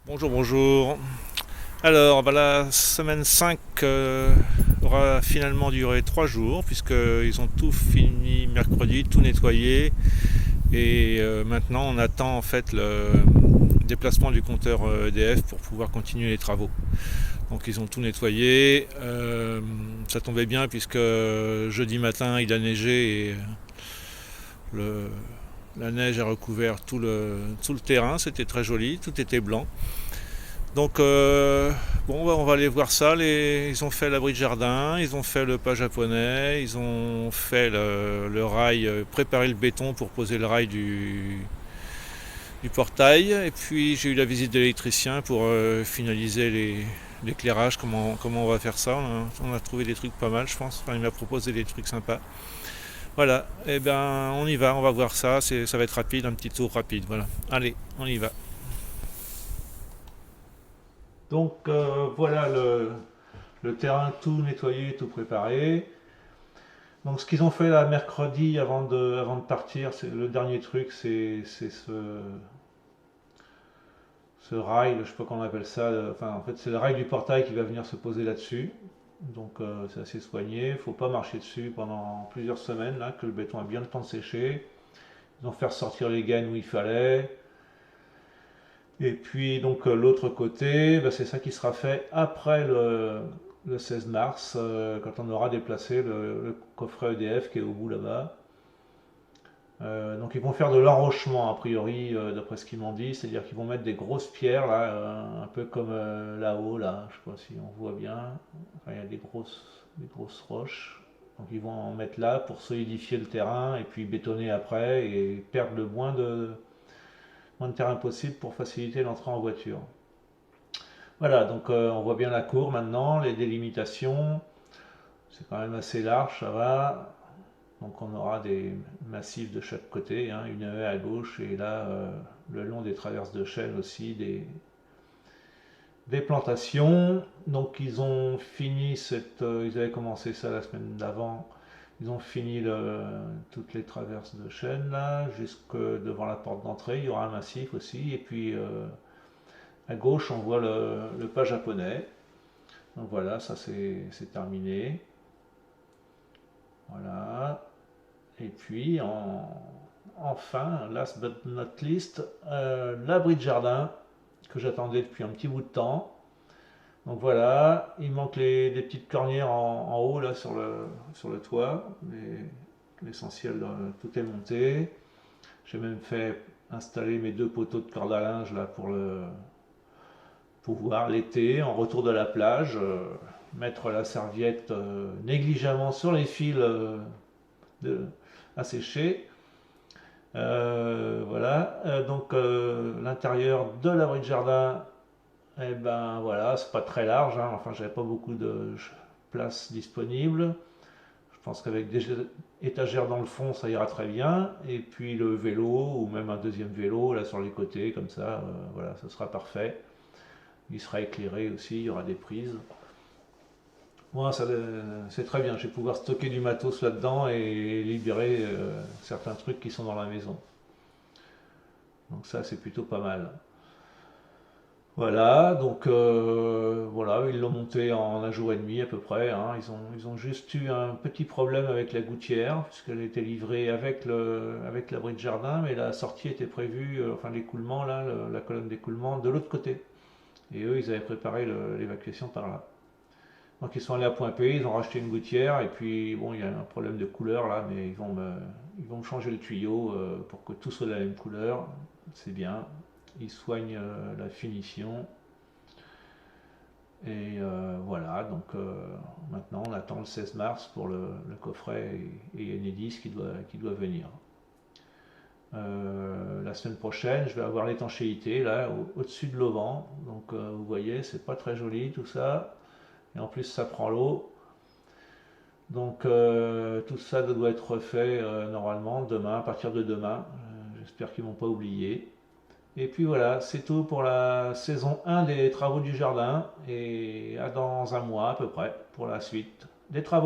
Bonjour, bonjour. Alors, la semaine 5 aura finalement duré 3 jours, puisqu'ils ont tout fini mercredi, tout nettoyé. Et maintenant, on attend en fait le déplacement du compteur EDF pour pouvoir continuer les travaux. Donc, ils ont tout nettoyé. Ça tombait bien, puisque jeudi matin, il a neigé et le, la neige a recouvert tout le terrain. C'était très joli, tout était blanc. Donc on va aller voir ça. Ils ont fait l'abri de jardin, ils ont fait le pas japonais, ils ont fait le rail, préparé le béton pour poser le rail du portail. Et puis j'ai eu la visite de l'électricien pour finaliser l'éclairage, comment on va faire ça. On a trouvé des trucs pas mal, je pense. Enfin, il m'a proposé des trucs sympas. Voilà, et ben on y va, on va voir ça. Ça va être rapide, un petit tour rapide. Voilà, allez, on y va. Donc voilà le terrain tout nettoyé, tout préparé. Donc ce qu'ils ont fait là mercredi avant de partir, c'est le dernier truc, c'est ce rail, je sais pas comment on appelle ça, enfin en fait c'est le rail du portail qui va venir se poser là-dessus. Donc c'est assez soigné, il faut pas marcher dessus pendant plusieurs semaines là, que le béton a bien le temps de sécher. Ils ont fait ressortir les gaines où il fallait. Et puis donc l'autre côté, c'est ça qui sera fait après le 16 mars, quand on aura déplacé le coffret EDF qui est au bout là-bas. Donc ils vont faire de l'enrochement a priori, d'après ce qu'ils m'ont dit, c'est-à-dire qu'ils vont mettre des grosses pierres là, un peu comme là-haut là, je sais pas si on voit bien. Enfin, il y a des grosses roches. Donc ils vont en mettre là pour solidifier le terrain et puis bétonner après et perdre le moins de terrain possible pour faciliter l'entrée en voiture. Voilà, donc on voit bien la cour maintenant, les délimitations. C'est quand même assez large, ça va. Donc on aura des massifs de chaque côté, hein, une haie à gauche et là, le long des traverses de chêne aussi, des plantations. Donc ils avaient commencé ça la semaine d'avant. Ils ont fini toutes les traverses de chêne là, jusque devant la porte d'entrée. Il y aura un massif aussi. Et puis à gauche, on voit le pas japonais. Donc voilà, ça c'est terminé. Voilà. Et puis, enfin, last but not least, l'abri de jardin que j'attendais depuis un petit bout de temps. Donc voilà, il manque les petites cornières en haut là sur le toit, mais l'essentiel, tout est monté. J'ai même fait installer mes deux poteaux de corde à linge là pour le pouvoir l'été, en retour de la plage, mettre la serviette négligemment sur les fils de, à sécher. Voilà. Donc l'intérieur de l'abri de jardin, eh ben voilà, c'est pas très large, hein. Enfin, j'avais pas beaucoup de place disponible. Je pense qu'avec des étagères dans le fond, ça ira très bien. Et puis le vélo, ou même un deuxième vélo, là sur les côtés, comme ça, voilà, ça sera parfait. Il sera éclairé aussi, il y aura des prises. Moi, c'est très bien. Je vais pouvoir stocker du matos là-dedans et libérer certains trucs qui sont dans la maison. Donc ça, c'est plutôt pas mal. Voilà, donc voilà, ils l'ont monté en un jour et demi à peu près, hein. Ils ont juste eu un petit problème avec la gouttière, puisqu'elle était livrée avec l'abri de jardin, mais la sortie était prévue, enfin l'écoulement, là, la colonne d'écoulement, de l'autre côté. Et eux, ils avaient préparé l'évacuation par là. Donc ils sont allés à Point P, ils ont racheté une gouttière, et puis bon, il y a un problème de couleur là, mais ils vont me changer le tuyau pour que tout soit de la même couleur, c'est bien. Ils soignent la finition, et voilà, donc maintenant on attend le 16 mars pour le coffret et Enedis qui doit venir. La semaine prochaine, je vais avoir l'étanchéité là au-dessus de l'auvent, donc vous voyez, c'est pas très joli tout ça, et en plus ça prend l'eau. Donc tout ça doit être refait normalement demain, à partir de demain. J'espère qu'ils ne vont pas oublier. Et puis voilà, c'est tout pour la saison 1 des travaux du jardin. Et à dans un mois à peu près pour la suite des travaux.